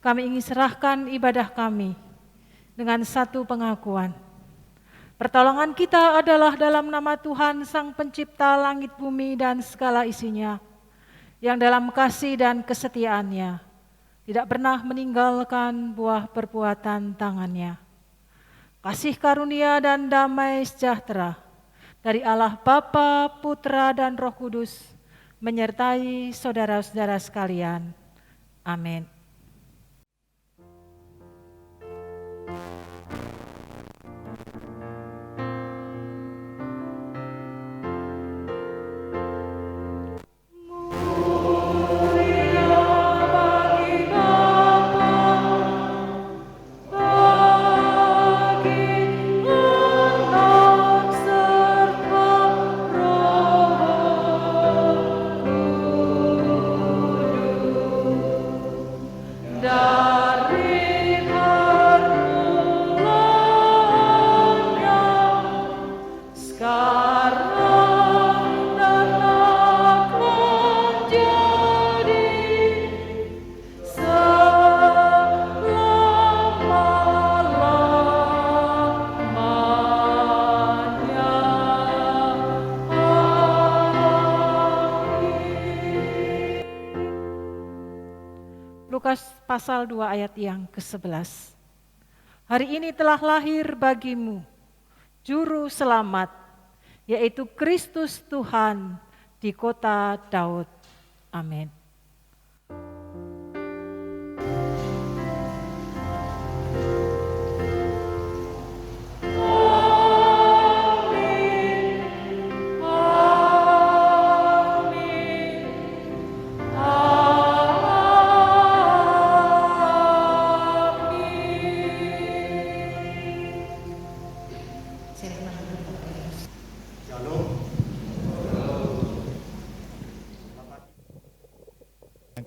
kami ingin serahkan ibadah kami dengan satu pengakuan. Pertolongan kita adalah dalam nama Tuhan Sang Pencipta langit bumi dan segala isinya, yang dalam kasih dan kesetiaannya tidak pernah meninggalkan buah perbuatan tangannya. Kasih karunia dan damai sejahtera dari Allah Bapa, Putra, dan Roh Kudus menyertai saudara-saudara sekalian. Amin. Lukas pasal 2 ayat yang ke-11. Hari ini telah lahir bagimu Juru Selamat, yaitu Kristus Tuhan di kota Daud. Amin.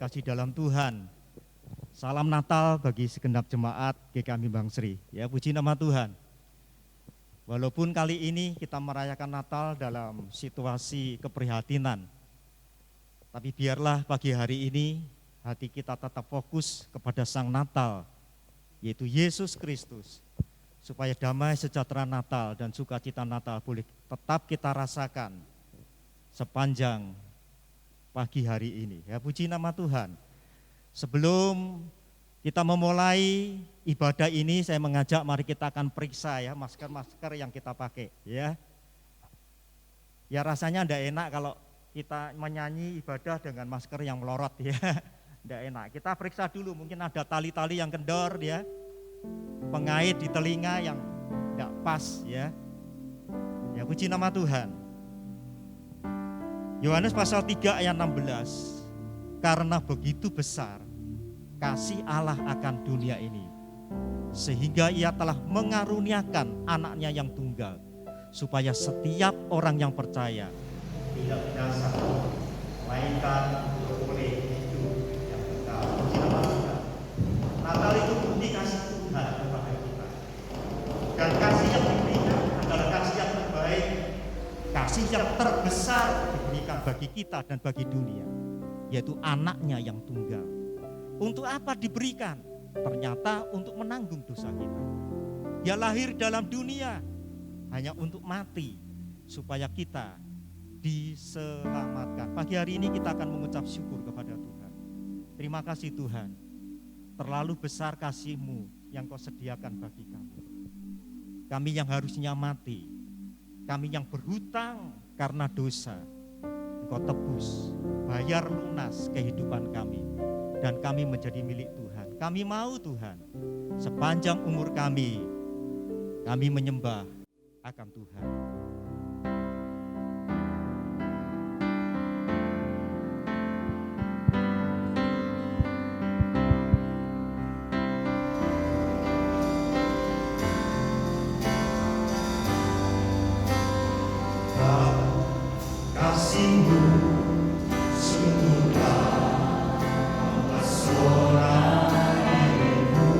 Kasih dalam Tuhan. Salam Natal bagi segenap jemaat GKMI Bang Sri. Ya, puji nama Tuhan. Walaupun kali ini kita merayakan Natal dalam situasi keprihatinan, tapi biarlah pagi hari ini hati kita tetap fokus kepada Sang Natal, yaitu Yesus Kristus, supaya damai sejahtera Natal dan sukacita Natal boleh tetap kita rasakan sepanjang pagi hari ini. Ya, puji nama Tuhan. Sebelum kita memulai ibadah ini, saya mengajak mari kita akan periksa ya masker-masker yang kita pakai ya. Ya rasanya enggak enak kalau kita menyanyi ibadah dengan masker yang melorot ya. Enggak enak. Kita periksa dulu, mungkin ada tali-tali yang kendor ya. Pengait di telinga yang enggak pas ya. Ya, puji nama Tuhan. Yohanes pasal 3 ayat 16, karena begitu besar kasih Allah akan dunia ini, sehingga ia telah mengaruniakan anaknya yang tunggal, supaya setiap orang yang percaya tidak binasa, melainkan beroleh hidup yang kekal. Natal itu bukti kasih Tuhan kepada kita, dan kasih yang diberikan adalah kasih yang terbaik, kasih yang terbesar diberikan bagi kita dan bagi dunia, yaitu anaknya yang tunggal. Untuk apa diberikan? Ternyata untuk menanggung dosa kita. Dia lahir dalam dunia hanya untuk mati, supaya kita diselamatkan. Pagi hari ini kita akan mengucap syukur kepada Tuhan. Terima kasih Tuhan, terlalu besar kasih-Mu yang Kau sediakan bagi kami. Kami yang harusnya mati, kami yang berhutang karena dosa, Engkau tebus, bayar lunas kehidupan kami, dan kami menjadi milik Tuhan. Kami mau Tuhan, sepanjang umur kami menyembah akan Tuhan. Kasih-Mu sungguhlah mempesona dirimu,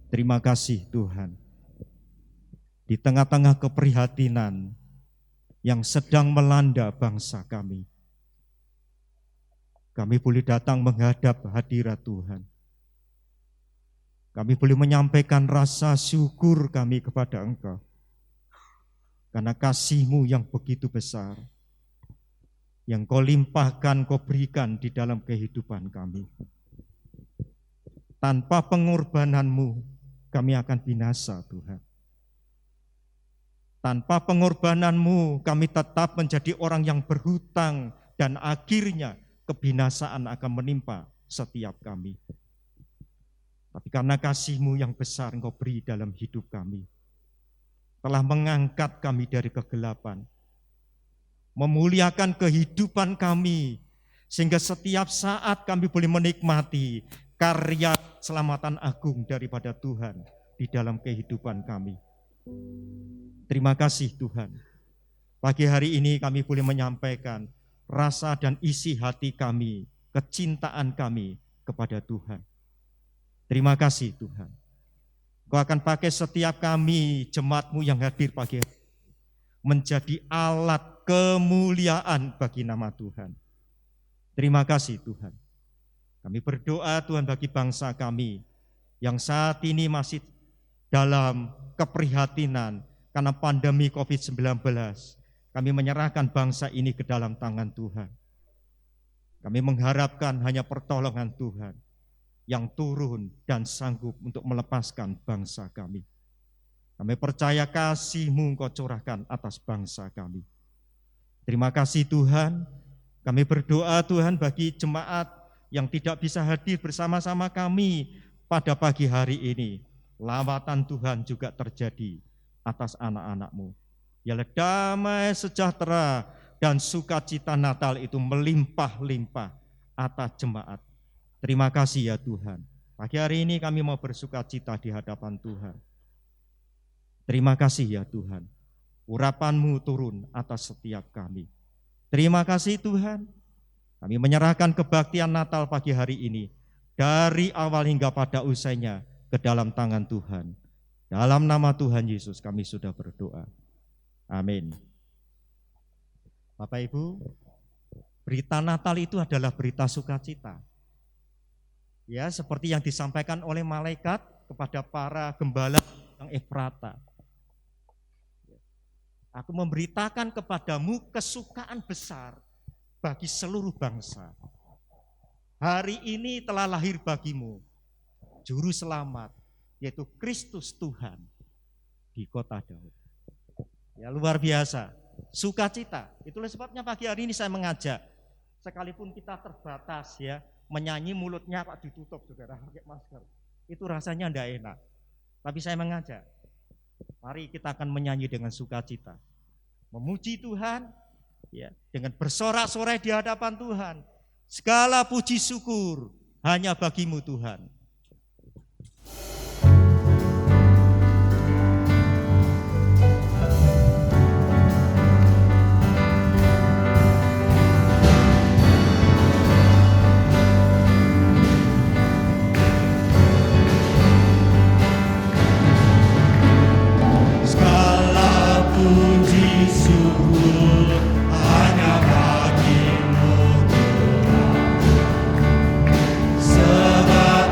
Terima kasih Tuhan. Di tengah-tengah keprihatinan yang sedang melanda bangsa kami boleh datang menghadap hadirat Tuhan. Kami boleh menyampaikan rasa syukur kami kepada Engkau. Karena kasih-Mu yang begitu besar, yang Kau limpahkan, Kau berikan di dalam kehidupan kami. Tanpa pengorbanan-Mu, kami akan binasa, Tuhan. Tanpa pengorbanan-Mu, kami tetap menjadi orang yang berhutang dan akhirnya kebinasaan akan menimpa setiap kami. Tapi karena kasih-Mu yang besar Engkau beri dalam hidup kami, telah mengangkat kami dari kegelapan, memuliakan kehidupan kami, sehingga setiap saat kami boleh menikmati karya keselamatan agung daripada Tuhan di dalam kehidupan kami. Terima kasih Tuhan. Pagi hari ini kami boleh menyampaikan rasa dan isi hati kami, kecintaan kami kepada Tuhan. Terima kasih Tuhan. Kau akan pakai setiap kami, jemaat-Mu yang hadir pagi hari, menjadi alat kemuliaan bagi nama Tuhan. Terima kasih Tuhan. Kami berdoa Tuhan bagi bangsa kami yang saat ini masih dalam keprihatinan karena pandemi COVID-19. Kami menyerahkan bangsa ini ke dalam tangan Tuhan. Kami mengharapkan hanya pertolongan Tuhan yang turun dan sanggup untuk melepaskan bangsa kami. Kami percaya kasih-Mu Engkau curahkan atas bangsa kami. Terima kasih Tuhan. Kami berdoa Tuhan bagi jemaat yang tidak bisa hadir bersama-sama kami pada pagi hari ini. Lawatan Tuhan juga terjadi atas anak-anak-Mu. Yalah damai sejahtera dan sukacita Natal itu melimpah-limpah atas jemaat. Terima kasih ya Tuhan. Pagi hari ini kami mau bersukacita di hadapan Tuhan. Terima kasih ya Tuhan. Urapan-Mu turun atas setiap kami. Terima kasih Tuhan. Kami menyerahkan kebaktian Natal pagi hari ini dari awal hingga pada usainya ke dalam tangan Tuhan. Dalam nama Tuhan Yesus kami sudah berdoa. Amin. Bapak Ibu, berita Natal itu adalah berita sukacita. Ya, seperti yang disampaikan oleh malaikat kepada para gembala yang Efrata. Aku memberitakan kepadamu kesukaan besar bagi seluruh bangsa. Hari ini telah lahir bagimu juru selamat, yaitu Kristus Tuhan di kota Daud. Ya, luar biasa, sukacita. Itulah sebabnya pagi hari ini saya mengajak, sekalipun kita terbatas ya, menyanyi mulutnya Pak ditutup saudara, pakai masker. Itu rasanya tidak enak. Tapi saya mengajak, mari kita akan menyanyi dengan sukacita. Memuji Tuhan, ya, dengan bersorak-sorai di hadapan Tuhan. Segala puji syukur hanya bagi-Mu Tuhan. Puji syukur hanya bagi-Mu Tuhan, sebab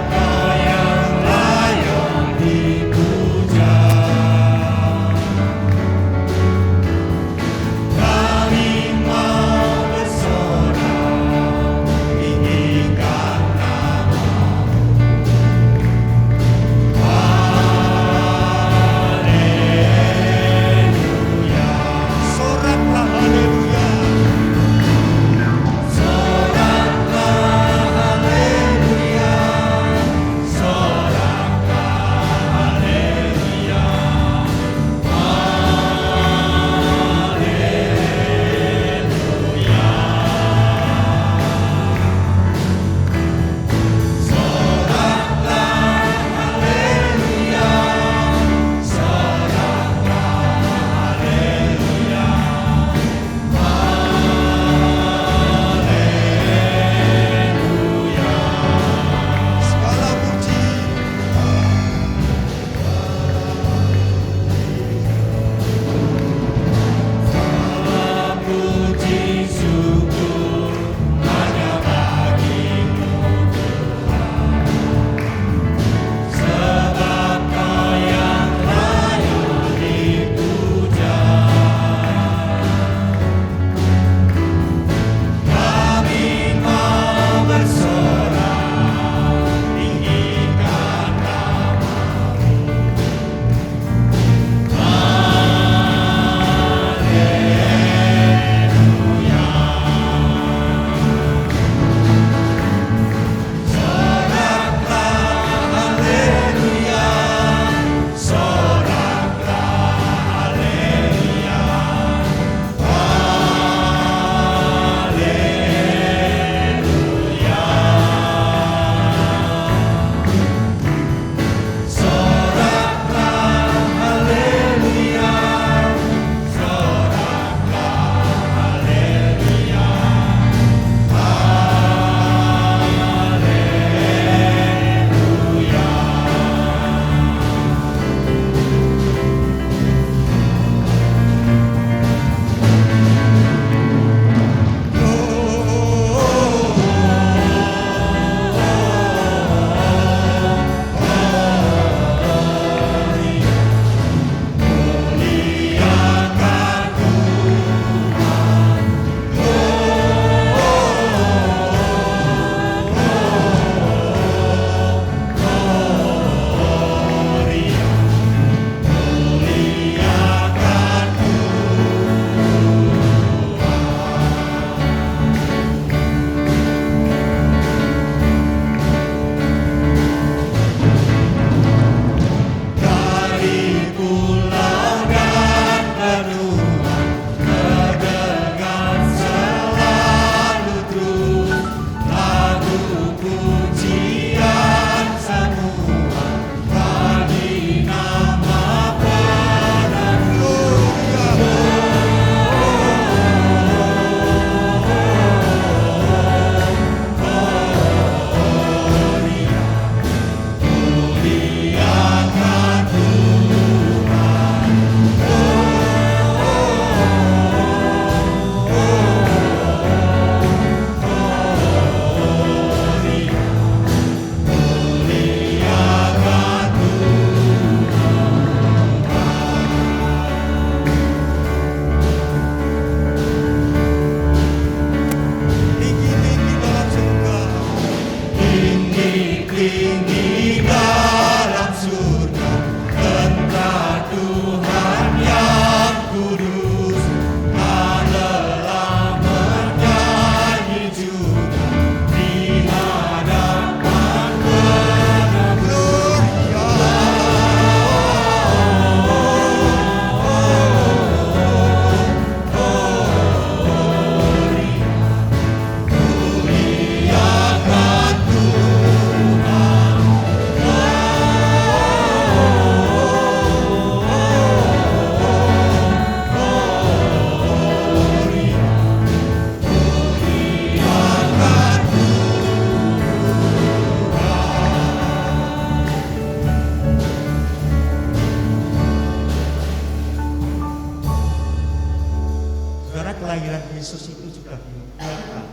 Yesus itu sudah diupayakan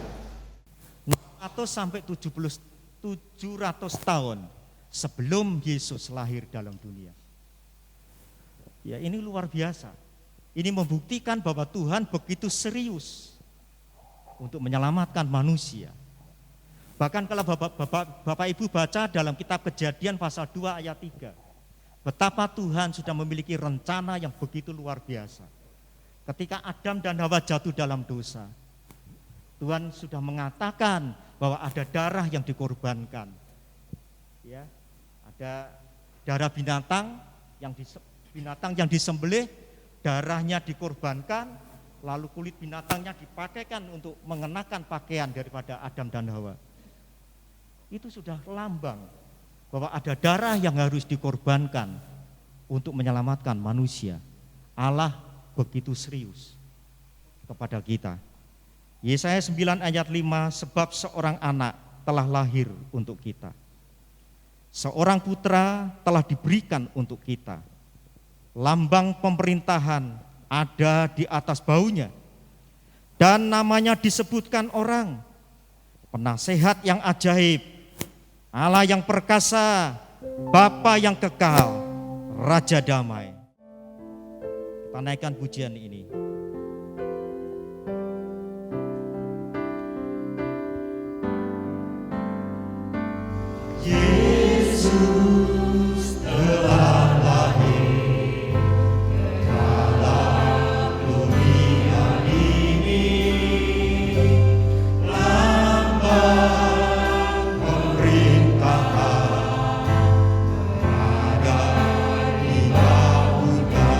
600 sampai 700 tahun sebelum Yesus lahir dalam dunia. Ya, ini luar biasa. Ini membuktikan bahwa Tuhan begitu serius untuk menyelamatkan manusia. Bahkan kalau Bapak Ibu baca dalam kitab Kejadian pasal 2 ayat 3, betapa Tuhan sudah memiliki rencana yang begitu luar biasa. Ketika Adam dan Hawa jatuh dalam dosa, Tuhan sudah mengatakan bahwa ada darah yang dikorbankan. Ya, ada darah binatang yang disembelih, darahnya dikorbankan, lalu kulit binatangnya dipakaikan untuk mengenakan pakaian daripada Adam dan Hawa. Itu sudah lambang bahwa ada darah yang harus dikorbankan untuk menyelamatkan manusia. Allah begitu serius kepada kita. Yesaya 9 ayat 5, sebab seorang anak telah lahir untuk kita. Seorang putra telah diberikan untuk kita. Lambang pemerintahan ada di atas baunya. Dan namanya disebutkan orang, penasehat yang ajaib, Allah yang perkasa, Bapa yang kekal, Raja damai. Kita naikkan pujian ini. Yesus telah lahir ke dalam dunia ini, lambang pemerintahan berada di bahunya.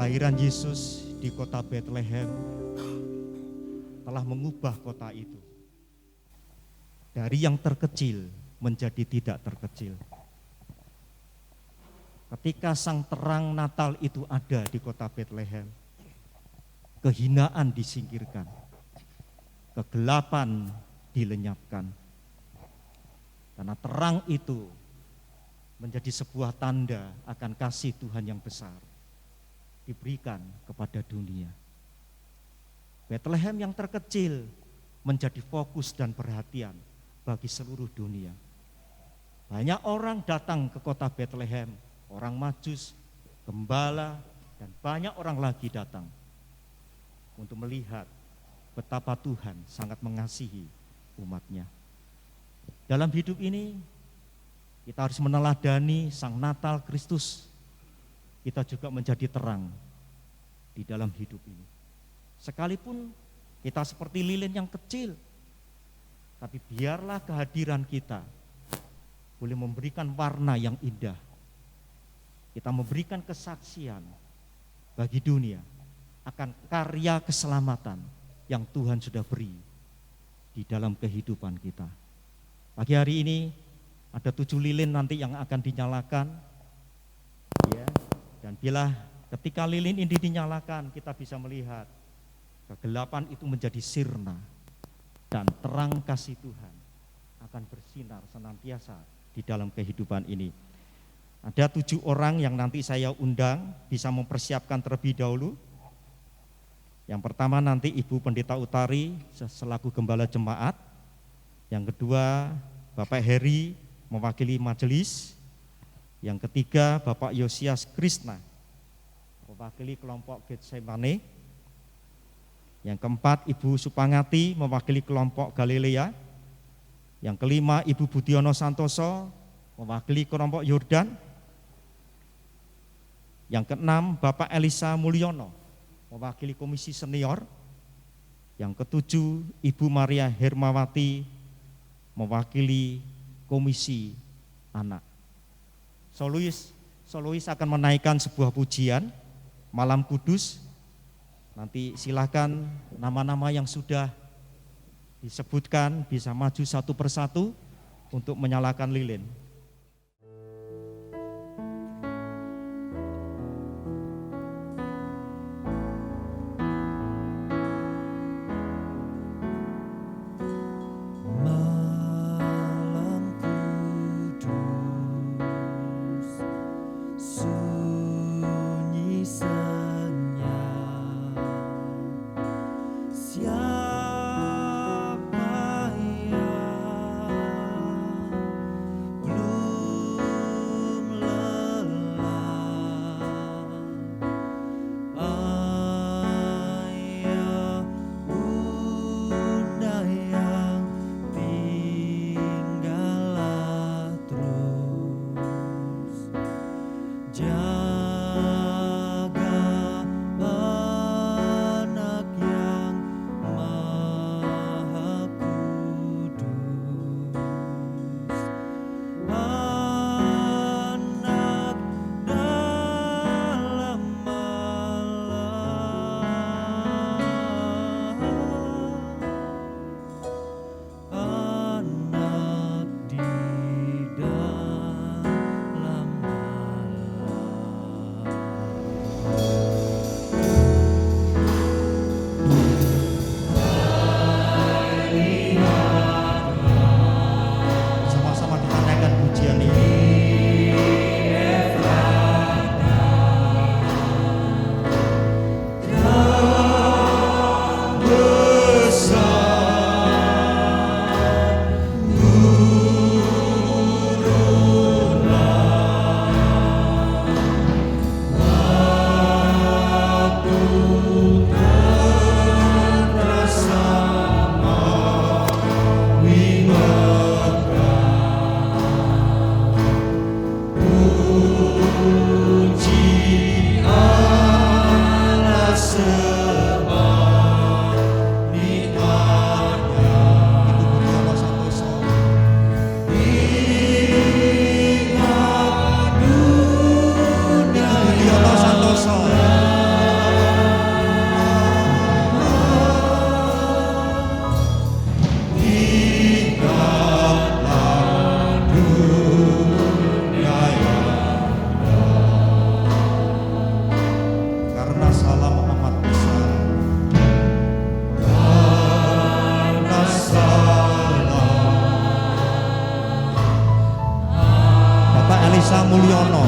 Kelahiran Yesus di kota Bethlehem telah mengubah kota itu dari yang terkecil menjadi tidak terkecil. ketika sang terang Natal itu ada di kota Bethlehem, kehinaan disingkirkan, kegelapan dilenyapkan. Karena terang itu menjadi sebuah tanda akan kasih Tuhan yang besar diberikan kepada dunia. Bethlehem yang terkecil menjadi fokus dan perhatian bagi seluruh dunia. Banyak orang datang ke kota Bethlehem, orang Majus, gembala, dan banyak orang lagi datang untuk melihat betapa Tuhan sangat mengasihi umatnya. Dalam hidup ini, kita harus meneladani Sang Natal Kristus. Kita juga menjadi terang di dalam hidup ini. Sekalipun kita seperti lilin yang kecil, tapi biarlah kehadiran kita boleh memberikan warna yang indah. Kita memberikan kesaksian bagi dunia akan karya keselamatan yang Tuhan sudah beri di dalam kehidupan kita. Pagi hari ini ada 7 lilin nanti yang akan dinyalakan, ya. Dan bila ketika lilin ini dinyalakan, kita bisa melihat kegelapan itu menjadi sirna dan terang kasih Tuhan akan bersinar senantiasa di dalam kehidupan ini. Ada 7 orang yang nanti saya undang bisa mempersiapkan terlebih dahulu. Yang pertama nanti Ibu Pendeta Utari selaku Gembala Jemaat. Yang kedua Bapak Heri mewakili majelis. Yang ketiga Bapak Yosias Krishna mewakili kelompok Getsemane. Yang keempat Ibu Supangati mewakili kelompok Galilea. Yang kelima Ibu Budiono Santoso mewakili kelompok Yordan. Yang keenam Bapak Elisa Mulyono mewakili komisi senior. Yang ketujuh Ibu Maria Hermawati mewakili komisi anak. Solois akan menaikkan sebuah pujian Malam Kudus. Nanti silakan nama-nama yang sudah disebutkan bisa maju satu persatu untuk menyalakan lilin. Siapa yang belum Samulyono,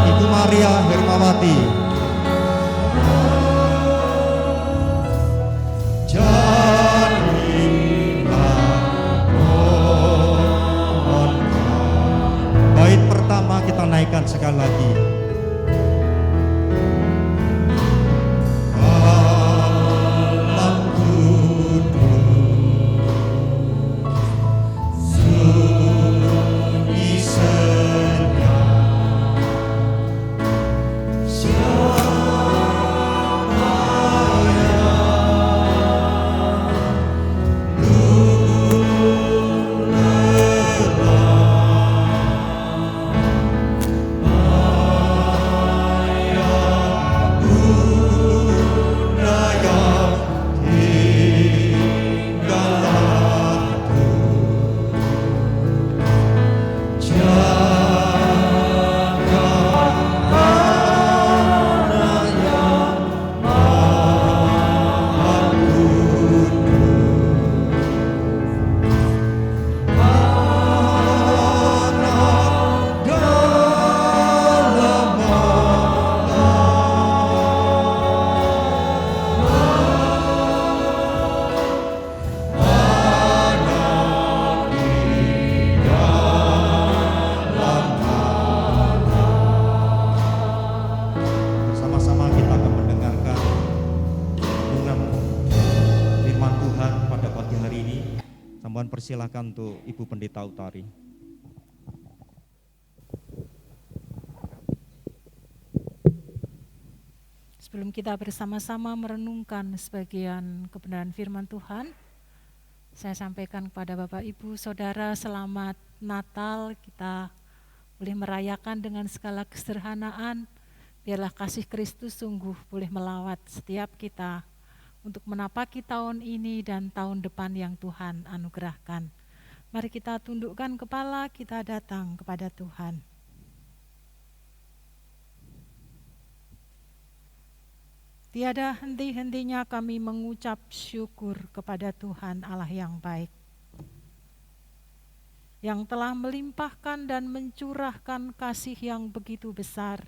Ibu Maria Hermawati, bait pertama kita naikkan sekali lagi. Alam kudus, sunyi senyap, siapa yang lelah, bersama-sama kita akan mendengarkan renungan firman Tuhan pada pagi hari ini. Saya mohon persilahkan untuk Ibu Pendeta Utari. Sebelum kita bersama-sama merenungkan sebagian kebenaran firman Tuhan, saya sampaikan kepada Bapak Ibu Saudara, selamat Natal. Kita boleh merayakan dengan segala kesederhanaan. Biarlah kasih Kristus sungguh boleh melawat setiap kita untuk menapaki tahun ini dan tahun depan yang Tuhan anugerahkan. Mari kita tundukkan kepala, kita datang kepada Tuhan. Tiada henti-hentinya kami mengucap syukur kepada Tuhan Allah yang baik, yang telah melimpahkan dan mencurahkan kasih yang begitu besar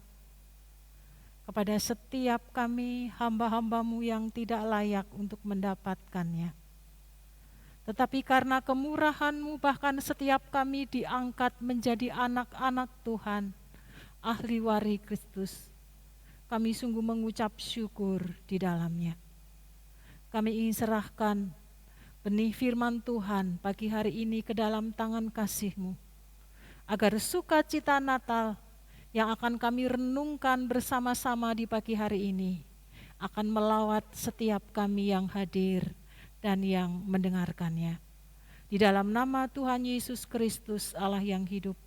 kepada setiap kami hamba-hamba-Mu yang tidak layak untuk mendapatkannya. Tetapi karena kemurahan-Mu bahkan setiap kami diangkat menjadi anak-anak Tuhan, ahli waris Kristus. Kami sungguh mengucap syukur di dalamnya. Kami ingin serahkan benih firman Tuhan pagi hari ini ke dalam tangan kasih-Mu, agar sukacita Natal yang akan kami renungkan bersama-sama di pagi hari ini akan melawat setiap kami yang hadir dan yang mendengarkannya. Di dalam nama Tuhan Yesus Kristus Allah yang hidup,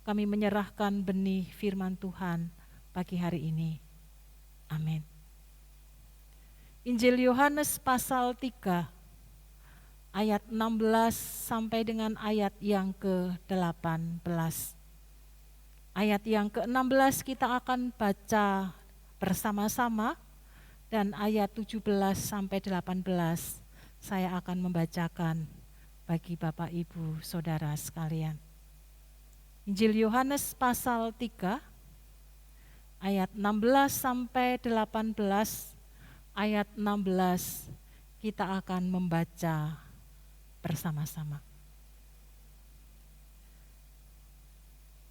kami menyerahkan benih firman Tuhan pagi hari ini. Amin. Injil Yohanes pasal 3 ayat 16 sampai dengan ayat yang ke-18. Ayat yang ke-16 kita akan baca bersama-sama, dan ayat 17 sampai 18 saya akan membacakan bagi Bapak Ibu Saudara sekalian. Injil Yohanes pasal 3 ayat 16 sampai 18, ayat 16 kita akan membaca bersama-sama.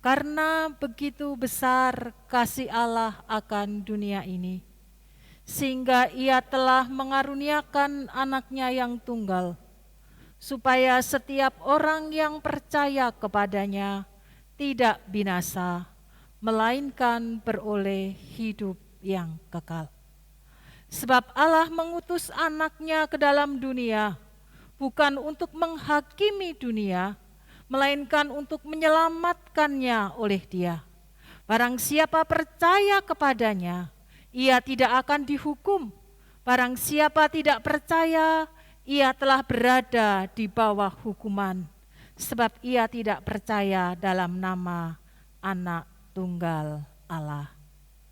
Karena begitu besar kasih Allah akan dunia ini, sehingga Ia telah mengaruniakan anaknya yang tunggal, supaya setiap orang yang percaya kepadanya tidak binasa, melainkan beroleh hidup yang kekal. Sebab Allah mengutus anaknya ke dalam dunia, bukan untuk menghakimi dunia, melainkan untuk menyelamatkannya oleh Dia. Barang siapa percaya kepadanya, ia tidak akan dihukum. Barang siapa tidak percaya, ia telah berada di bawah hukuman, sebab ia tidak percaya dalam nama Anak Tunggal Allah.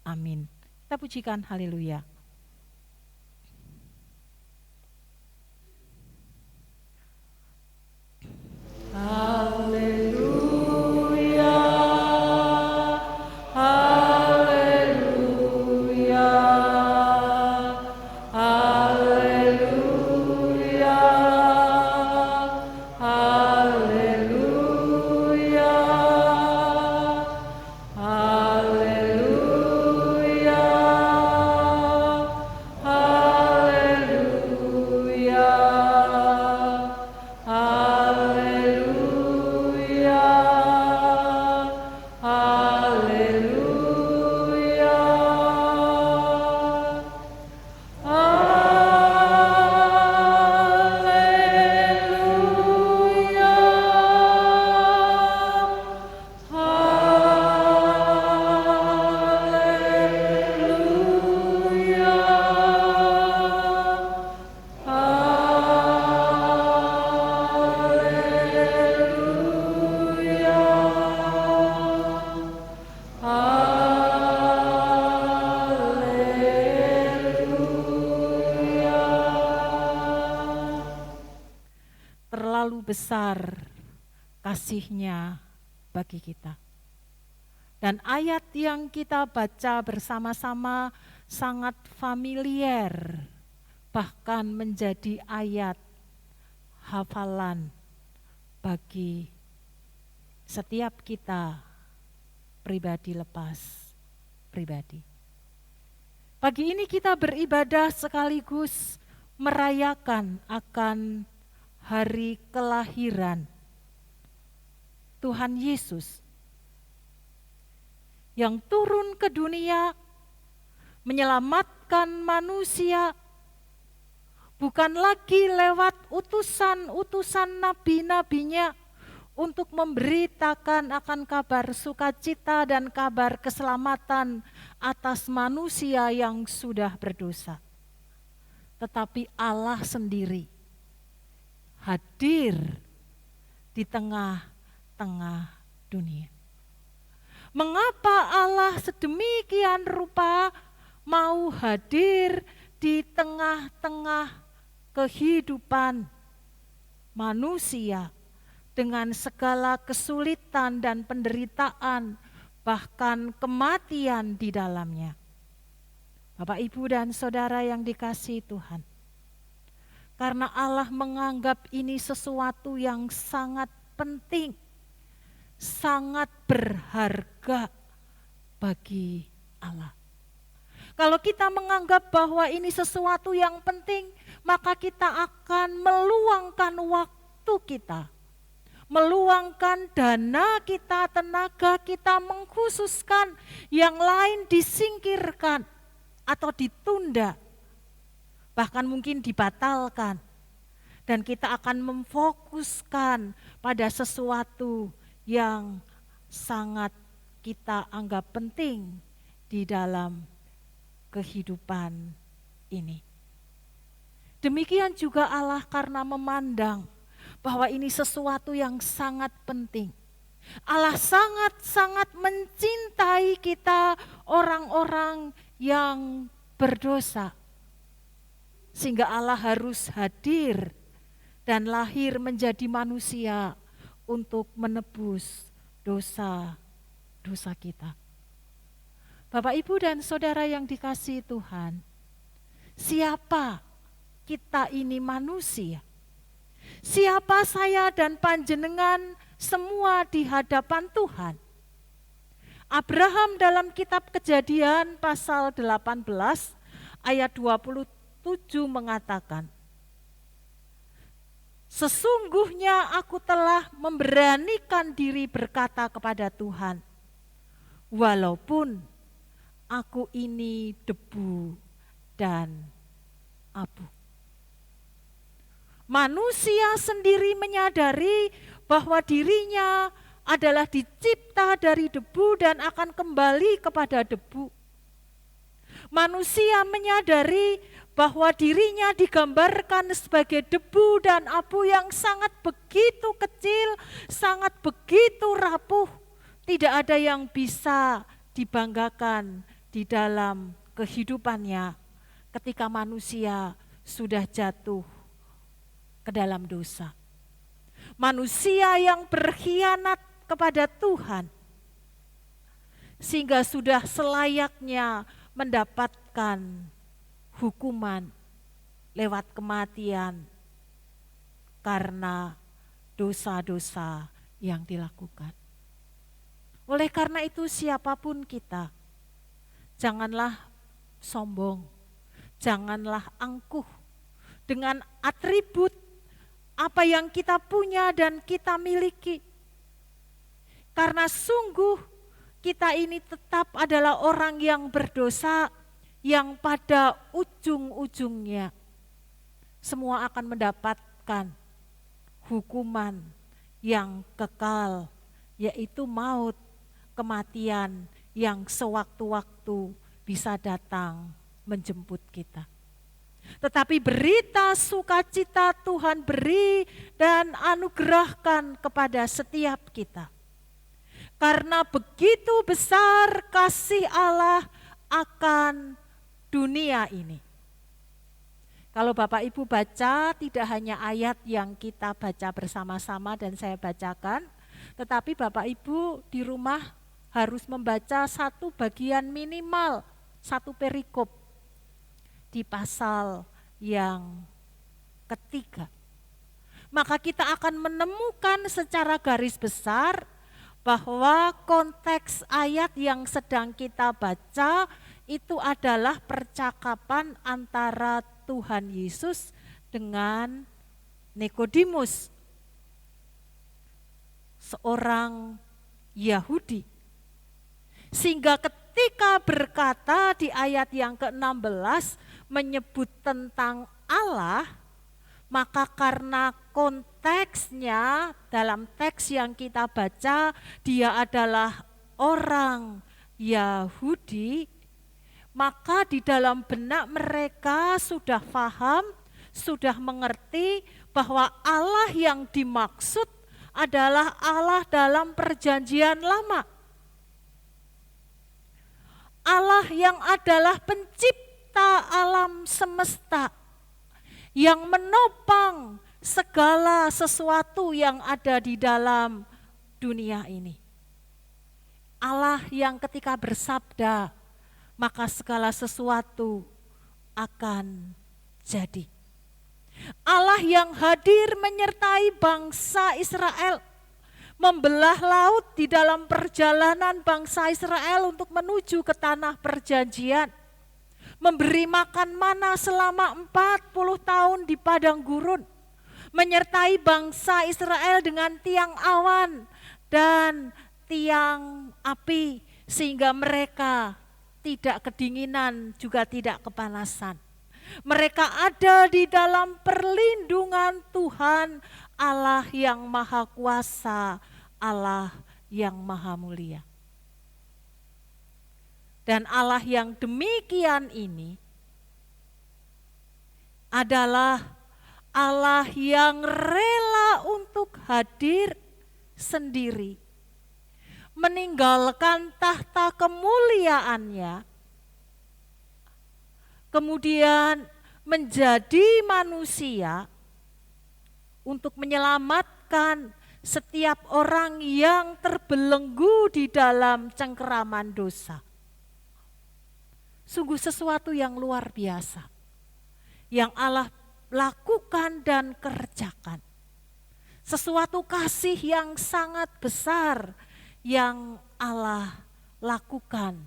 Amin. Kita pujikan haleluya. Haleluya, haleluya, haleluya, haleluya, haleluya, terlalu besar kasih-Nya bagi kita. Dan ayat yang kita baca bersama-sama sangat familiar, bahkan menjadi ayat hafalan bagi setiap kita pribadi lepas pribadi. Pagi ini kita beribadah sekaligus merayakan akan hari kelahiran Tuhan Yesus yang turun ke dunia menyelamatkan manusia, bukan lagi lewat utusan-utusan nabi-nabinya untuk memberitakan akan kabar sukacita dan kabar keselamatan atas manusia yang sudah berdosa. Tetapi Allah sendiri hadir di tengah-tengah dunia. Mengapa Allah sedemikian rupa mau hadir di tengah-tengah kehidupan manusia dengan segala kesulitan dan penderitaan, bahkan kematian di dalamnya? Bapak, Ibu, dan Saudara yang dikasihi Tuhan, karena Allah menganggap ini sesuatu yang sangat penting, sangat berharga bagi Allah. Kalau kita menganggap bahwa ini sesuatu yang penting, maka kita akan meluangkan waktu kita, meluangkan dana kita, tenaga kita, mengkhususkan yang lain disingkirkan atau ditunda, bahkan mungkin dibatalkan. Dan kita akan memfokuskan pada sesuatu yang sangat kita anggap penting di dalam kehidupan ini. Demikian juga Allah karena memandang bahwa ini sesuatu yang sangat penting. Allah sangat-sangat mencintai kita, orang-orang yang berdosa. Sehingga Allah harus hadir dan lahir menjadi manusia untuk menebus dosa-dosa kita. Bapak, Ibu, dan Saudara yang dikasihi Tuhan, siapa kita ini manusia? Siapa saya dan panjenengan semua di hadapan Tuhan? Abraham dalam kitab Kejadian pasal 18 ayat 27 mengatakan, Sesungguhnya aku telah memberanikan diri berkata kepada Tuhan, walaupun aku ini debu dan abu. Manusia sendiri menyadari bahwa dirinya adalah dicipta dari debu dan akan kembali kepada debu. Manusia menyadari bahwa dirinya digambarkan sebagai debu dan abu yang sangat begitu kecil, sangat begitu rapuh. Tidak ada yang bisa dibanggakan di dalam kehidupannya ketika manusia sudah jatuh ke dalam dosa. Manusia yang berkhianat kepada Tuhan sehingga sudah selayaknya mendapatkan hukuman lewat kematian karena dosa-dosa yang dilakukan. Oleh karena itu siapapun kita, janganlah sombong, janganlah angkuh dengan atribut apa yang kita punya dan kita miliki. Karena sungguh kita ini tetap adalah orang yang berdosa, yang pada ujung-ujungnya semua akan mendapatkan hukuman yang kekal, yaitu maut, kematian yang sewaktu-waktu bisa datang menjemput kita. Tetapi berita sukacita Tuhan beri dan anugerahkan kepada setiap kita. Karena begitu besar kasih Allah akan dunia ini. Kalau Bapak Ibu baca, tidak hanya ayat yang kita baca bersama-sama dan saya bacakan, tetapi Bapak Ibu di rumah harus membaca satu bagian minimal, satu perikop di pasal yang ketiga. Maka kita akan menemukan secara garis besar bahwa konteks ayat yang sedang kita baca itu adalah percakapan antara Tuhan Yesus dengan Nikodemus, seorang Yahudi. Sehingga ketika berkata di ayat yang ke-16 menyebut tentang Allah, maka karena konteksnya dalam teks yang kita baca dia adalah orang Yahudi, maka di dalam benak mereka sudah paham, sudah mengerti bahwa Allah yang dimaksud adalah Allah dalam perjanjian lama. Allah yang adalah pencipta alam semesta, yang menopang segala sesuatu yang ada di dalam dunia ini. Allah yang ketika bersabda, maka segala sesuatu akan jadi. Allah yang hadir menyertai bangsa Israel, membelah laut di dalam perjalanan bangsa Israel untuk menuju ke tanah perjanjian, memberi makan mana selama 40 tahun di padang gurun, menyertai bangsa Israel dengan tiang awan dan tiang api sehingga mereka tidak kedinginan juga tidak kepanasan. Mereka ada di dalam perlindungan Tuhan, Allah yang maha kuasa, Allah yang maha mulia. Dan Allah yang demikian ini adalah Allah yang rela untuk hadir sendiri, meninggalkan tahta kemuliaannya, kemudian menjadi manusia untuk menyelamatkan setiap orang yang terbelenggu di dalam cengkeraman dosa. Sungguh sesuatu yang luar biasa yang Allah lakukan dan kerjakan. Sesuatu kasih yang sangat besar yang Allah lakukan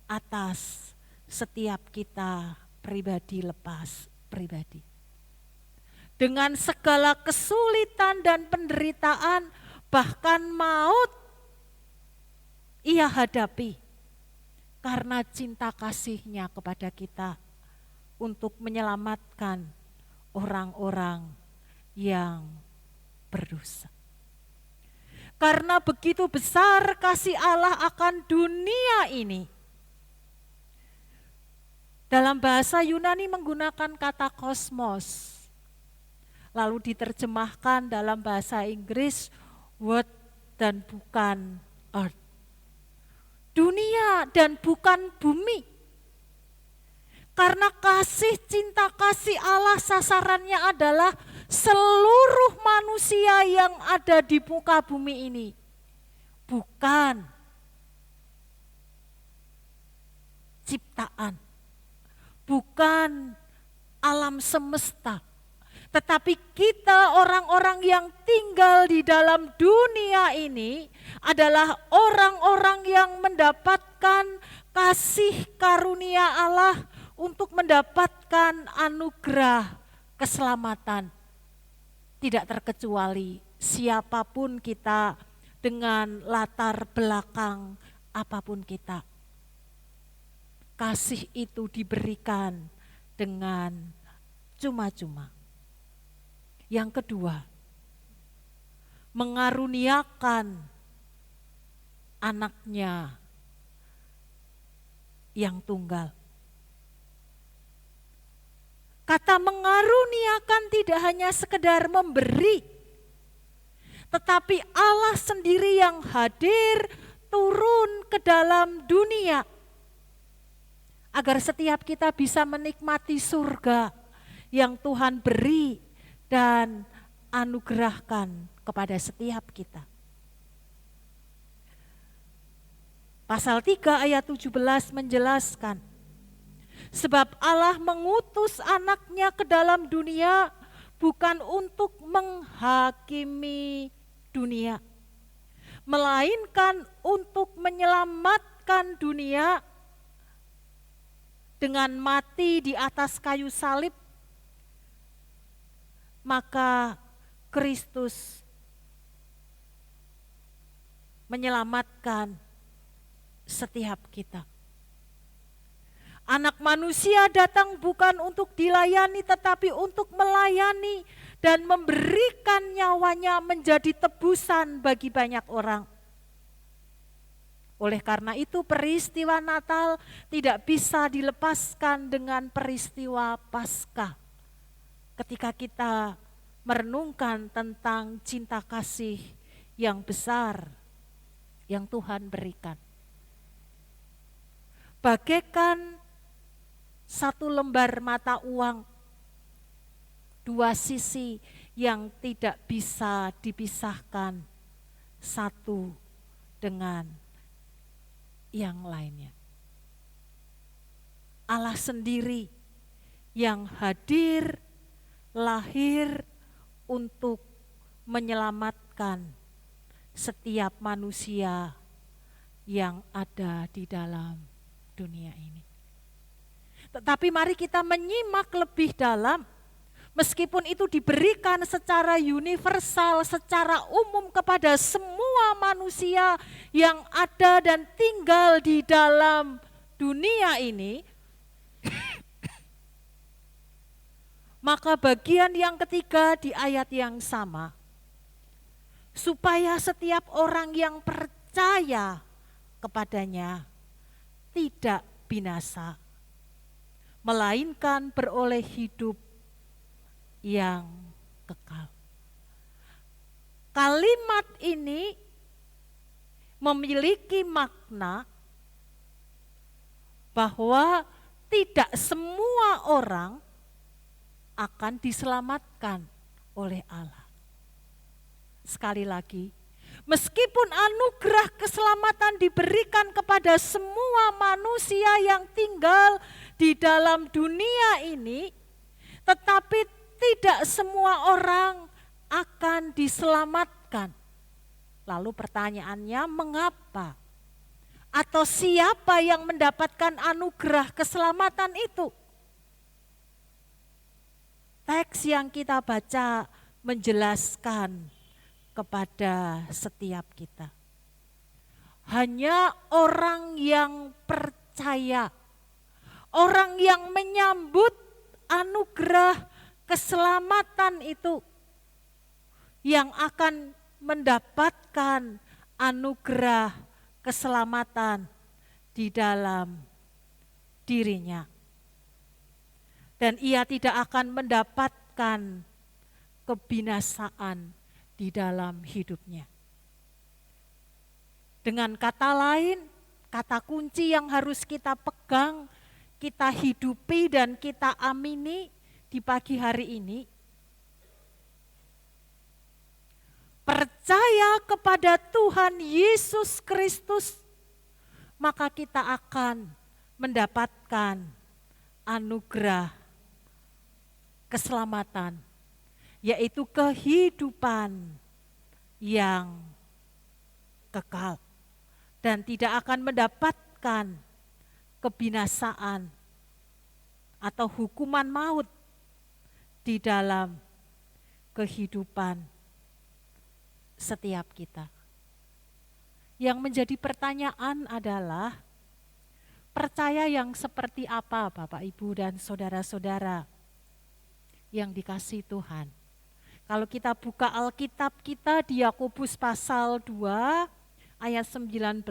atas setiap kita pribadi lepas pribadi. dengan segala kesulitan dan penderitaan, bahkan maut ia hadapi karena cinta kasih-Nya kepada kita untuk menyelamatkan orang-orang yang berdosa. Karena begitu besar kasih Allah akan dunia ini. Dalam bahasa Yunani menggunakan kata kosmos. Lalu diterjemahkan dalam bahasa Inggris world dan bukan earth. Dunia dan bukan bumi. Karena kasih cinta kasih Allah sasarannya adalah seluruh manusia yang ada di muka bumi ini. Bukan ciptaan. Bukan alam semesta. Tetapi kita orang-orang yang tinggal di dalam dunia ini adalah orang-orang yang mendapatkan kasih karunia Allah untuk mendapatkan anugerah keselamatan. Tidak terkecuali siapapun kita dengan latar belakang apapun kita. Kasih itu diberikan dengan cuma-cuma. Yang kedua, mengaruniakan anaknya yang tunggal. Kata mengaruniakan tidak hanya sekedar memberi, tetapi Allah sendiri yang hadir turun ke dalam dunia agar setiap kita bisa menikmati surga yang Tuhan beri dan anugerahkan kepada setiap kita. Pasal 3 ayat 17 menjelaskan, sebab Allah mengutus anaknya ke dalam dunia bukan untuk menghakimi dunia, melainkan untuk menyelamatkan dunia dengan mati di atas kayu salib. Maka Kristus menyelamatkan setiap kita. Anak manusia datang bukan untuk dilayani tetapi untuk melayani dan memberikan nyawanya menjadi tebusan bagi banyak orang. Oleh karena itu peristiwa Natal tidak bisa dilepaskan dengan peristiwa Paskah. Ketika kita merenungkan tentang cinta kasih yang besar yang Tuhan berikan. Bagaikan satu lembar mata uang, dua sisi yang tidak bisa dipisahkan satu dengan yang lainnya. Allah sendiri yang hadir, lahir untuk menyelamatkan setiap manusia yang ada di dalam dunia ini. Tetapi mari kita menyimak lebih dalam, meskipun itu diberikan secara universal, secara umum kepada semua manusia yang ada dan tinggal di dalam dunia ini, maka bagian yang ketiga di ayat yang sama, supaya setiap orang yang percaya kepadanya tidak binasa, melainkan beroleh hidup yang kekal. Kalimat ini memiliki makna bahwa tidak semua orang akan diselamatkan oleh Allah. Sekali lagi, meskipun anugerah keselamatan diberikan kepada semua manusia yang tinggal di dalam dunia ini, tetapi tidak semua orang akan diselamatkan. Lalu pertanyaannya, mengapa? Atau siapa yang mendapatkan anugerah keselamatan itu? teks yang kita baca menjelaskan kepada setiap kita. Hanya orang yang percaya, orang yang menyambut anugerah keselamatan itu yang akan mendapatkan anugerah keselamatan di dalam dirinya. Dan ia tidak akan mendapatkan kebinasaan di dalam hidupnya. Dengan kata lain, kata kunci yang harus kita pegang, kita hidupi dan kita amini di pagi hari ini, percaya kepada Tuhan Yesus Kristus, maka kita akan mendapatkan anugerah keselamatan, yaitu kehidupan yang kekal dan tidak akan mendapatkan kebinasaan atau hukuman maut di dalam kehidupan setiap kita. Yang menjadi pertanyaan adalah, percaya yang seperti apa Bapak, Ibu, dan saudara-saudara yang dikasihi Tuhan? Kalau kita buka Alkitab kita di Yakobus pasal 2 ayat 19,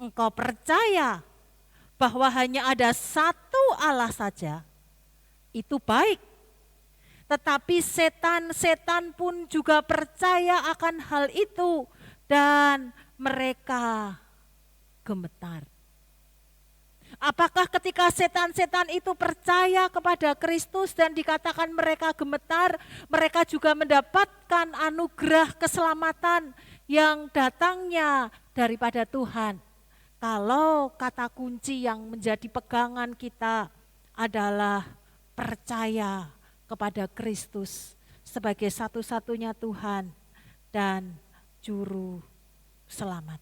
engkau percaya bahwa hanya ada satu Allah saja, itu baik. Tetapi setan-setan pun juga percaya akan hal itu dan mereka gemetar. Apakah ketika setan-setan itu percaya kepada Kristus dan dikatakan mereka gemetar, mereka juga mendapatkan anugerah keselamatan yang datangnya daripada Tuhan? Kalau kata kunci yang menjadi pegangan kita adalah percaya kepada Kristus sebagai satu-satunya Tuhan dan Juru Selamat.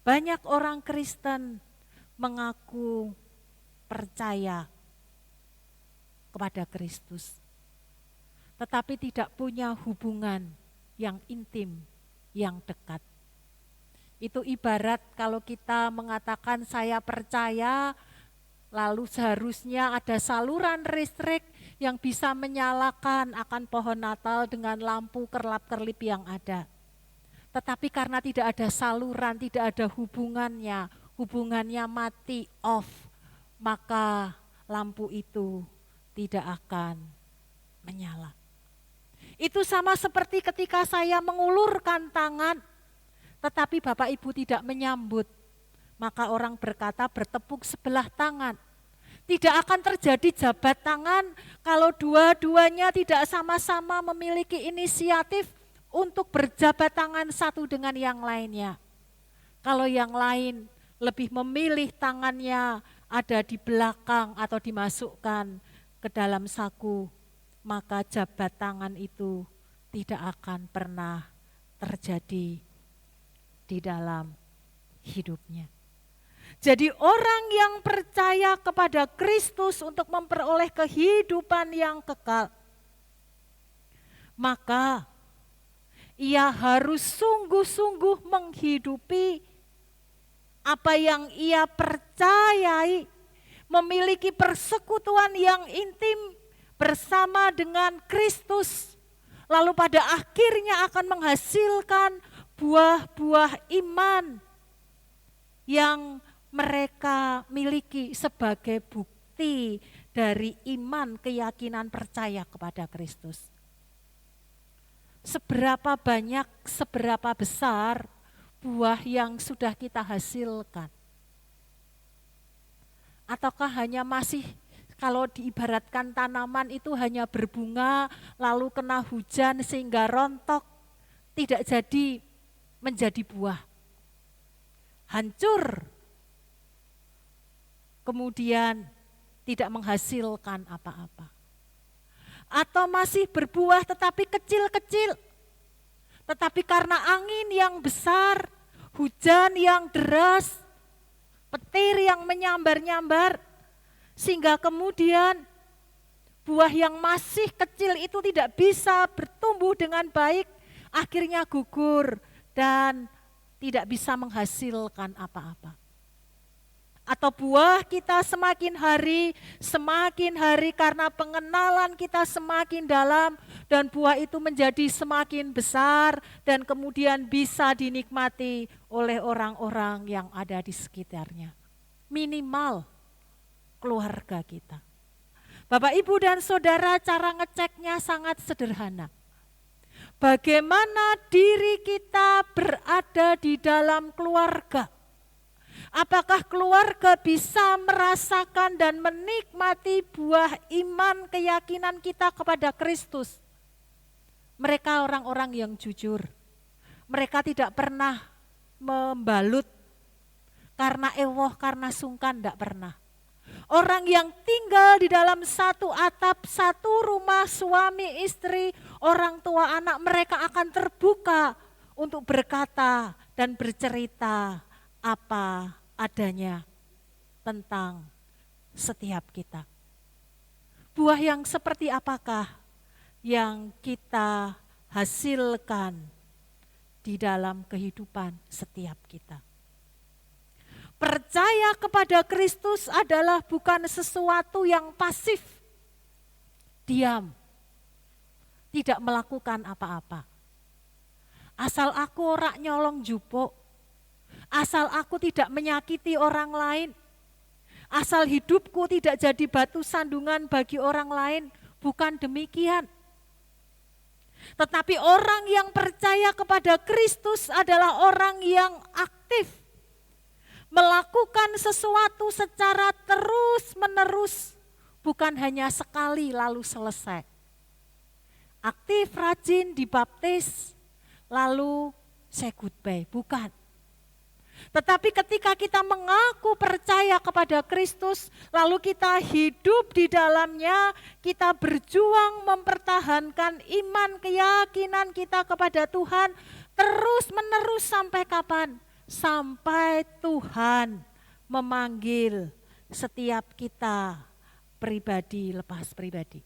Banyak orang Kristen mengaku percaya kepada Kristus, tetapi tidak punya hubungan yang intim, yang dekat. Itu ibarat kalau kita mengatakan saya percaya, lalu seharusnya ada saluran listrik yang bisa menyalakan akan pohon Natal dengan lampu kerlap-kerlip yang ada. Tetapi karena tidak ada saluran, tidak ada hubungannya mati, off, maka lampu itu tidak akan menyala. Itu sama seperti ketika saya mengulurkan tangan, tetapi Bapak Ibu tidak menyambut, maka orang berkata bertepuk sebelah tangan. Tidak akan terjadi jabat tangan kalau dua-duanya tidak sama-sama memiliki inisiatif untuk berjabat tangan satu dengan yang lainnya. Kalau yang lain lebih memilih tangannya ada di belakang atau dimasukkan ke dalam saku, maka jabat tangan itu tidak akan pernah terjadi di dalam hidupnya. Jadi orang yang percaya kepada Kristus untuk memperoleh kehidupan yang kekal, maka ia harus sungguh-sungguh menghidupi apa yang ia percayai, memiliki persekutuan yang intim bersama dengan Kristus, lalu pada akhirnya akan menghasilkan buah-buah iman yang mereka miliki sebagai bukti dari iman, keyakinan, percaya kepada Kristus. Seberapa banyak, seberapa besar buah yang sudah kita hasilkan? Ataukah hanya masih, kalau diibaratkan tanaman itu hanya berbunga lalu kena hujan sehingga rontok, tidak jadi menjadi buah, hancur, kemudian tidak menghasilkan apa-apa? Atau masih berbuah tetapi kecil-kecil, tetapi karena angin yang besar, hujan yang deras, petir yang menyambar-nyambar, sehingga kemudian buah yang masih kecil itu tidak bisa bertumbuh dengan baik, akhirnya gugur dan tidak bisa menghasilkan apa-apa. Atau buah kita semakin hari karena pengenalan kita semakin dalam dan buah itu menjadi semakin besar dan kemudian bisa dinikmati oleh orang-orang yang ada di sekitarnya. Minimal keluarga kita. Bapak, Ibu, dan Saudara, cara ngeceknya sangat sederhana. Bagaimana diri kita berada di dalam keluarga? Apakah keluarga bisa merasakan dan menikmati buah iman keyakinan kita kepada Kristus? Mereka orang-orang yang jujur. Mereka tidak pernah membalut karena ewoh, karena sungkan, tidak pernah. Orang yang tinggal di dalam satu atap, satu rumah, suami, istri, orang tua, anak, mereka akan terbuka untuk berkata dan bercerita apa adanya tentang setiap kita. Buah yang seperti apakah yang kita hasilkan di dalam kehidupan setiap kita? Percaya kepada Kristus adalah bukan sesuatu yang pasif, diam, tidak melakukan apa-apa. Asal aku ora nyolong jupuk, asal aku tidak menyakiti orang lain, asal hidupku tidak jadi batu sandungan bagi orang lain, bukan demikian. Tetapi orang yang percaya kepada Kristus adalah orang yang aktif, melakukan sesuatu secara terus-menerus, bukan hanya sekali lalu selesai. Aktif, rajin, dibaptis, lalu say goodbye, bukan. Tetapi ketika kita mengaku percaya kepada Kristus, lalu kita hidup di dalamnya, kita berjuang mempertahankan iman keyakinan kita kepada Tuhan, terus-menerus sampai kapan? Sampai Tuhan memanggil setiap kita pribadi lepas pribadi.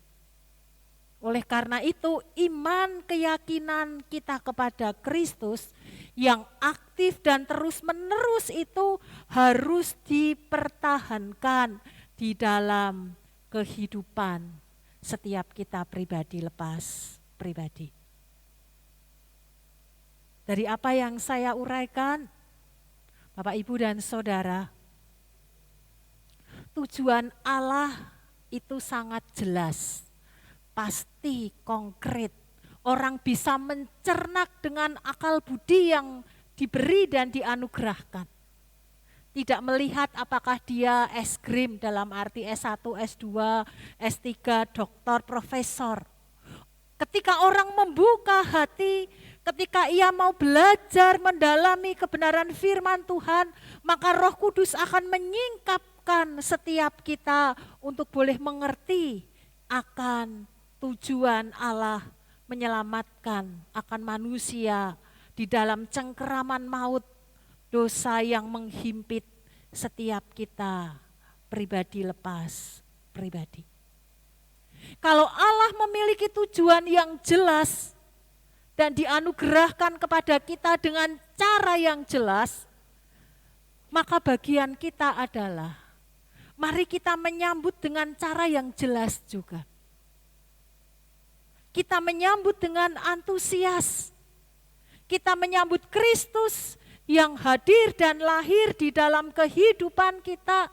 Oleh karena itu, iman keyakinan kita kepada Kristus yang aktif dan terus-menerus itu harus dipertahankan di dalam kehidupan setiap kita pribadi lepas pribadi. Dari apa yang saya uraikan, Bapak, Ibu, dan Saudara, tujuan Allah itu sangat jelas, pasti, konkret. Orang bisa mencernak dengan akal budi yang diberi dan dianugerahkan. Tidak melihat apakah dia es krim dalam arti S1, S2, S3, doktor, profesor. Ketika orang membuka hati, ketika ia mau belajar mendalami kebenaran firman Tuhan, maka Roh Kudus akan menyingkapkan setiap kita untuk boleh mengerti akan tujuan Allah menyelamatkan akan manusia di dalam cengkeraman maut, dosa yang menghimpit setiap kita pribadi lepas pribadi. Kalau Allah memiliki tujuan yang jelas dan dianugerahkan kepada kita dengan cara yang jelas, maka bagian kita adalah mari kita menyambut dengan cara yang jelas juga. Kita menyambut dengan antusias. Kita menyambut Kristus yang hadir dan lahir di dalam kehidupan kita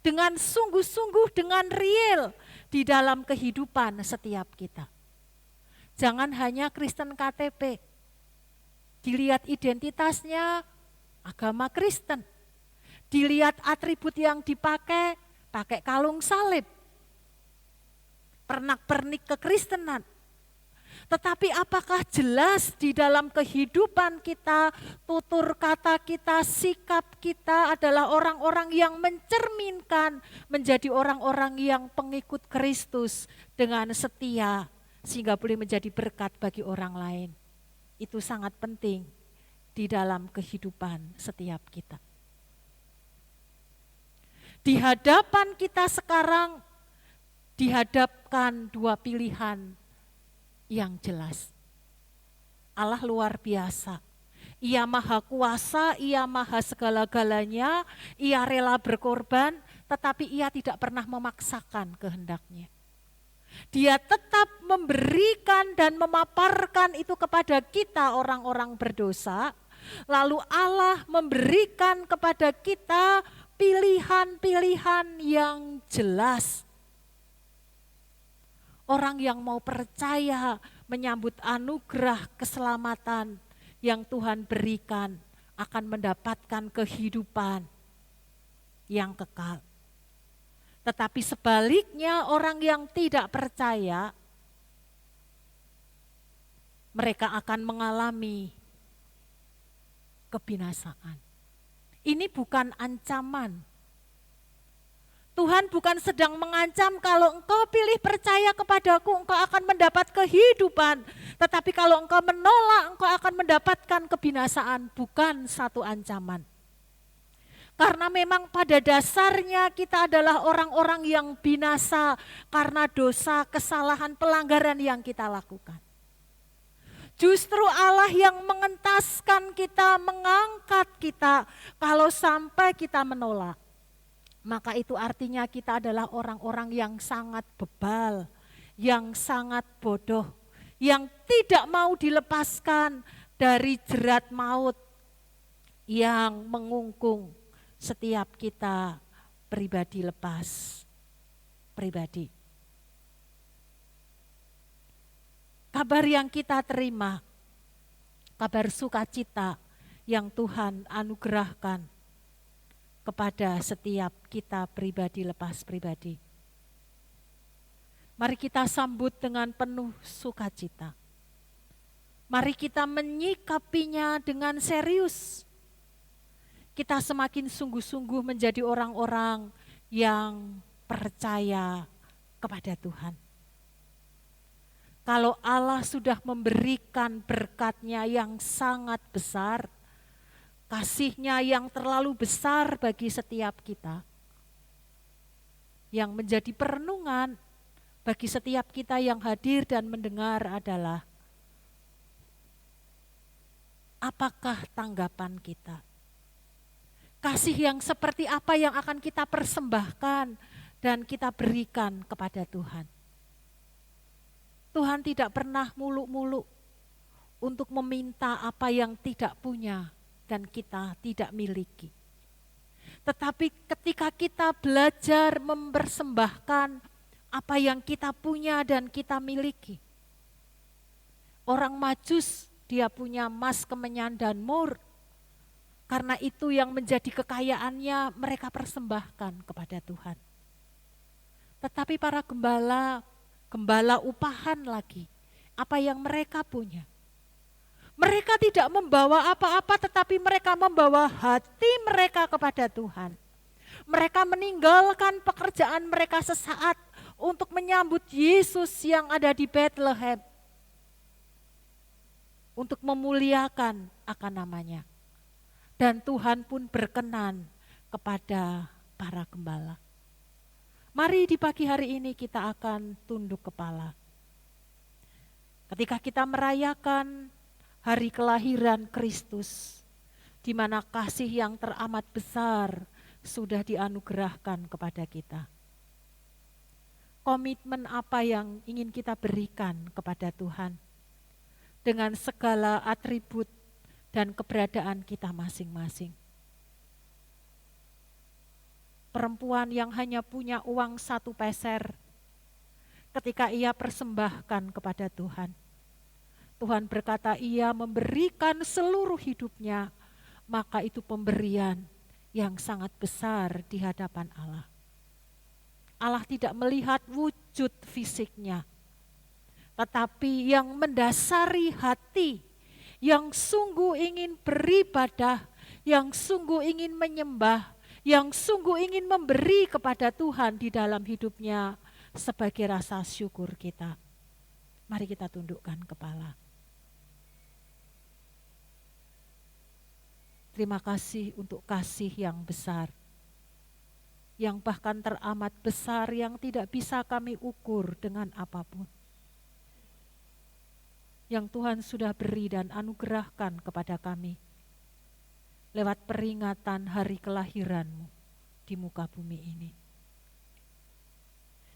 dengan sungguh-sungguh, dengan real di dalam kehidupan setiap kita. Jangan hanya Kristen KTP, dilihat identitasnya agama Kristen, dilihat atribut yang dipakai, pakai kalung salib, pernak-pernik kekristenan. Tetapi apakah jelas di dalam kehidupan kita, tutur kata kita, sikap kita adalah orang-orang yang mencerminkan menjadi orang-orang yang pengikut Kristus dengan setia sehingga boleh menjadi berkat bagi orang lain. Itu sangat penting di dalam kehidupan setiap kita. Di hadapan kita sekarang, dihadapkan dua pilihan yang jelas. Allah luar biasa. Ia maha kuasa, ia maha segala-galanya, ia rela berkorban, tetapi ia tidak pernah memaksakan kehendaknya. Dia tetap memberikan dan memaparkan itu kepada kita orang-orang berdosa, lalu Allah memberikan kepada kita pilihan-pilihan yang jelas. Orang yang mau percaya menyambut anugerah keselamatan yang Tuhan berikan akan mendapatkan kehidupan yang kekal. Tetapi sebaliknya orang yang tidak percaya, mereka akan mengalami kebinasaan. Ini bukan ancaman. Tuhan bukan sedang mengancam kalau engkau pilih percaya kepadaku, engkau akan mendapat kehidupan. Tetapi kalau engkau menolak, engkau akan mendapatkan kebinasaan. Bukan satu ancaman. Karena memang pada dasarnya kita adalah orang-orang yang binasa karena dosa, kesalahan, pelanggaran yang kita lakukan. Justru Allah yang mengentaskan kita, mengangkat kita kalau sampai kita menolak. Maka itu artinya kita adalah orang-orang yang sangat bebal, yang sangat bodoh, yang tidak mau dilepaskan dari jerat maut yang mengungkung setiap kita pribadi lepas pribadi. Kabar yang kita terima, kabar sukacita yang Tuhan anugerahkan kepada setiap kita pribadi lepas pribadi. Mari kita sambut dengan penuh sukacita. Mari kita menyikapinya dengan serius. Kita semakin sungguh-sungguh menjadi orang-orang yang percaya kepada Tuhan. Kalau Allah sudah memberikan berkat-Nya yang sangat besar, kasih-Nya yang terlalu besar bagi setiap kita, yang menjadi perenungan bagi setiap kita yang hadir dan mendengar adalah, apakah tanggapan kita? Kasih yang seperti apa yang akan kita persembahkan dan kita berikan kepada Tuhan? Tuhan tidak pernah muluk-muluk untuk meminta apa yang tidak punya dan kita tidak miliki. Tetapi ketika kita belajar mempersembahkan apa yang kita punya dan kita miliki. Orang Majus dia punya emas, kemenyan dan mur. Karena itu yang menjadi kekayaannya mereka persembahkan kepada Tuhan. Tetapi para gembala upahan lagi, apa yang mereka punya. Mereka tidak membawa apa-apa tetapi mereka membawa hati mereka kepada Tuhan. Mereka meninggalkan pekerjaan mereka sesaat untuk menyambut Yesus yang ada di Bethlehem. Untuk memuliakan akan namanya. Dan Tuhan pun berkenan kepada para gembala. Mari di pagi hari ini kita akan tunduk kepala. Ketika kita merayakan hari kelahiran Kristus, di mana kasih yang teramat besar sudah dianugerahkan kepada kita. Komitmen apa yang ingin kita berikan kepada Tuhan dengan segala atribut dan keberadaan kita masing-masing. Perempuan yang hanya punya uang 1 peser, ketika ia persembahkan kepada Tuhan, Tuhan berkata ia memberikan seluruh hidupnya, maka itu pemberian yang sangat besar di hadapan Allah. Allah tidak melihat wujud fisiknya, tetapi yang mendasari hati, yang sungguh ingin beribadah, yang sungguh ingin menyembah, yang sungguh ingin memberi kepada Tuhan di dalam hidupnya sebagai rasa syukur kita. Mari kita tundukkan kepala. Terima kasih untuk kasih yang besar. yang bahkan teramat besar yang tidak bisa kami ukur dengan apapun. Yang Tuhan sudah beri dan anugerahkan kepada kami lewat peringatan hari kelahiran-Mu di muka bumi ini.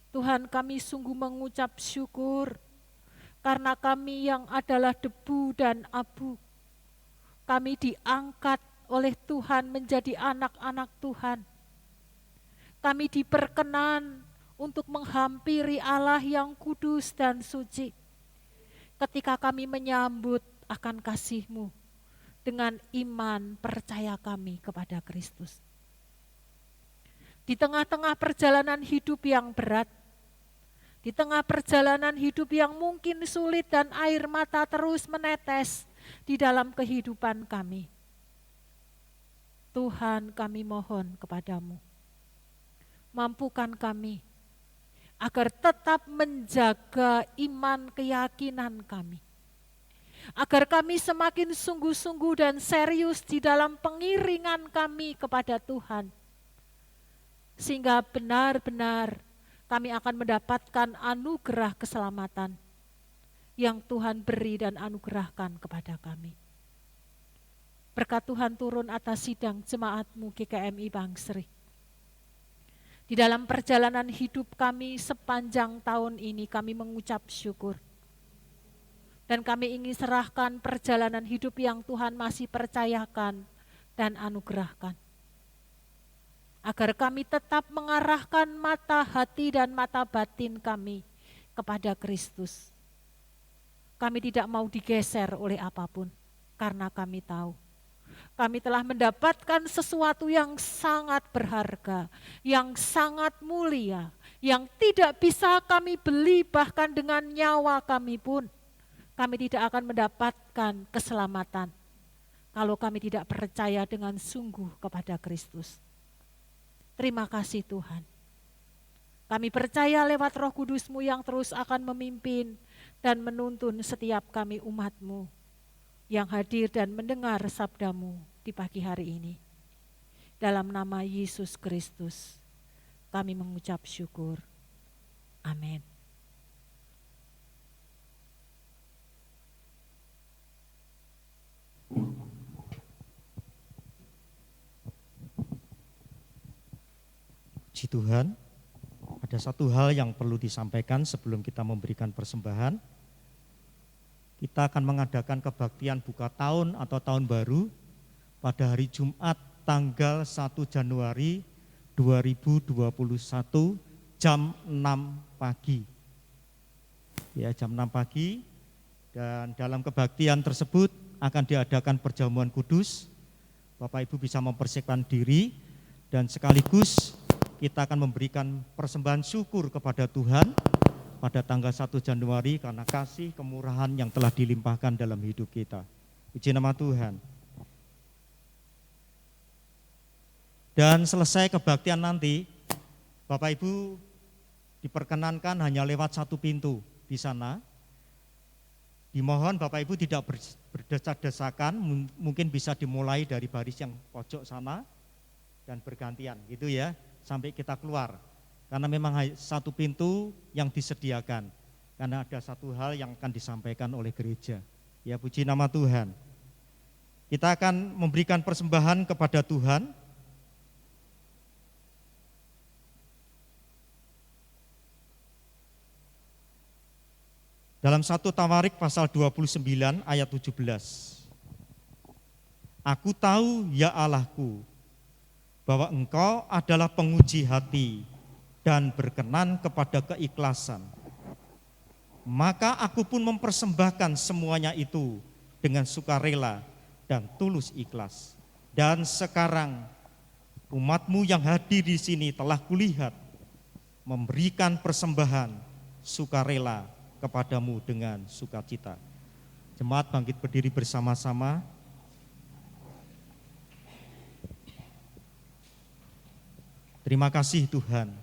Tuhan, kami sungguh mengucap syukur karena kami yang adalah debu dan abu, kami diangkat oleh Tuhan menjadi anak-anak Tuhan. Kami diperkenan untuk menghampiri Allah yang kudus dan suci. Ketika kami menyambut akan kasih-Mu dengan iman percaya kami kepada Kristus. Di tengah-tengah perjalanan hidup yang berat, di tengah perjalanan hidup yang mungkin sulit dan air mata terus menetes di dalam kehidupan kami, Tuhan, kami mohon kepadamu, mampukan kami agar tetap menjaga iman keyakinan kami. Agar kami semakin sungguh-sungguh dan serius di dalam pengiringan kami kepada Tuhan. Sehingga benar-benar kami akan mendapatkan anugerah keselamatan yang Tuhan beri dan anugerahkan kepada kami. Berkat Tuhan turun atas sidang jemaat-Mu GKMI Bangsri. Di dalam perjalanan hidup kami sepanjang tahun ini kami mengucap syukur. Dan kami ingin serahkan perjalanan hidup yang Tuhan masih percayakan dan anugerahkan. Agar kami tetap mengarahkan mata hati dan mata batin kami kepada Kristus. Kami tidak mau digeser oleh apapun, karena kami tahu kami telah mendapatkan sesuatu yang sangat berharga, yang sangat mulia, yang tidak bisa kami beli bahkan dengan nyawa kami pun. Kami tidak akan mendapatkan keselamatan kalau kami tidak percaya dengan sungguh kepada Kristus. Terima kasih Tuhan. Kami percaya lewat Roh Kudus-Mu yang terus akan memimpin dan menuntun setiap kami umat-Mu yang hadir dan mendengar sabda-Mu di pagi hari ini. Dalam nama Yesus Kristus kami mengucap syukur. Amin. Puji Tuhan, ada satu hal yang perlu disampaikan sebelum kita memberikan persembahan. Kita akan mengadakan kebaktian buka tahun atau tahun baru pada hari Jumat tanggal 1 Januari 2021 jam 6 pagi. Ya, jam 6 pagi, dan dalam kebaktian tersebut akan diadakan perjamuan kudus. Bapak Ibu bisa mempersiapkan diri dan sekaligus kita akan memberikan persembahan syukur kepada Tuhan pada tanggal 1 Januari karena kasih kemurahan yang telah dilimpahkan dalam hidup kita. Puji nama Tuhan. Dan selesai kebaktian nanti, Bapak Ibu diperkenankan hanya lewat satu pintu di sana. Dimohon Bapak Ibu tidak berdesak-desakan, mungkin bisa dimulai dari baris yang pojok sana dan bergantian gitu ya, sampai kita keluar. Karena memang satu pintu yang disediakan, karena ada satu hal yang akan disampaikan oleh gereja. Ya, puji nama Tuhan. Kita akan memberikan persembahan kepada Tuhan. Dalam 1 Tawarik pasal 29 ayat 17. Aku tahu ya Allahku, bahwa Engkau adalah penguji hati dan berkenan kepada keikhlasan. Maka aku pun mempersembahkan semuanya itu dengan sukarela dan tulus ikhlas. Dan sekarang umat-Mu yang hadir di sini telah kulihat memberikan persembahan sukarela kepadamu dengan sukacita. Jemaat bangkit berdiri bersama-sama. Terima kasih Tuhan.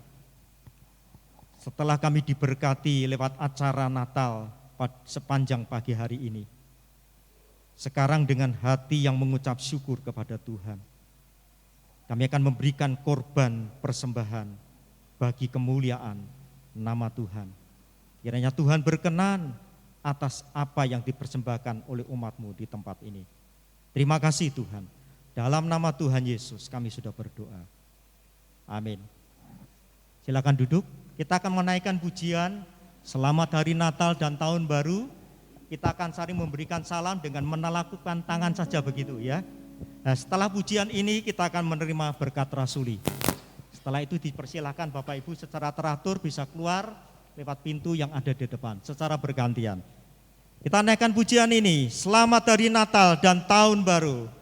Setelah kami diberkati lewat acara Natal sepanjang pagi hari ini, sekarang dengan hati yang mengucap syukur kepada Tuhan, Kami akan memberikan korban persembahan bagi kemuliaan nama Tuhan. Kiranya Tuhan berkenan atas apa yang dipersembahkan oleh umat-Mu di tempat ini. Terima kasih Tuhan. Dalam nama Tuhan Yesus kami sudah berdoa. Amin. Silakan duduk. Kita akan menaikkan pujian Selamat Hari Natal dan Tahun Baru. Kita akan saling memberikan salam dengan menelapkan tangan saja begitu ya. Nah, setelah pujian ini kita akan menerima berkat rasuli. Setelah itu dipersilahkan Bapak Ibu secara teratur bisa keluar lewat pintu yang ada di depan secara bergantian. Kita naikkan pujian ini, Selamat Hari Natal dan Tahun Baru.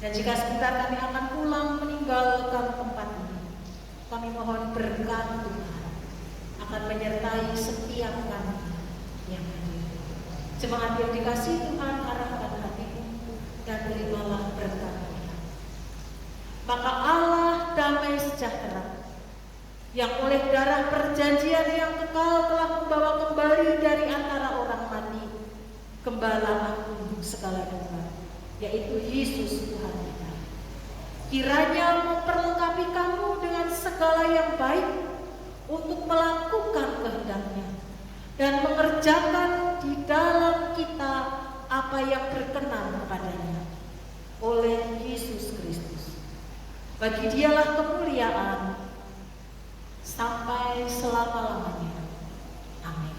Dan jika sebentar kami akan pulang meninggalkan tempat ini, kami mohon berkat Tuhan akan menyertai setiap kami yang hadir. Jemaat yang dikasihi Tuhan, arahkan hatimu dan terimalah berkat Tuhan. Maka Allah damai sejahtera yang oleh darah perjanjian yang kekal telah membawa kembali dari antara orang mati Gembala Agung segala domba, yaitu Yesus Tuhan kita. Kiranya memperlengkapi kamu dengan segala yang baik untuk melakukan kehendak-Nya dan mengerjakan di dalam kita apa yang berkenan kepadanya oleh Yesus Kristus. Bagi Dialah kemuliaan sampai selama-lamanya. Amin.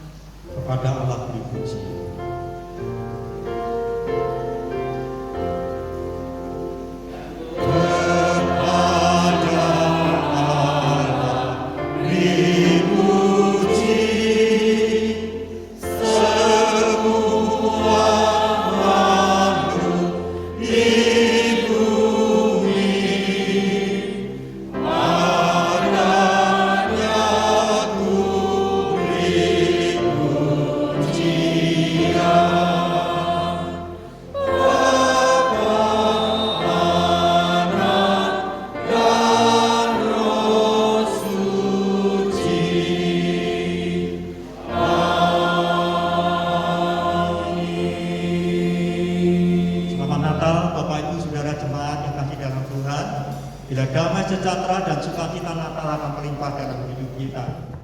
Kepada Allah dipuji. Bila damai sejahtera dan sukacita Natal akan melimpah dalam hidup kita.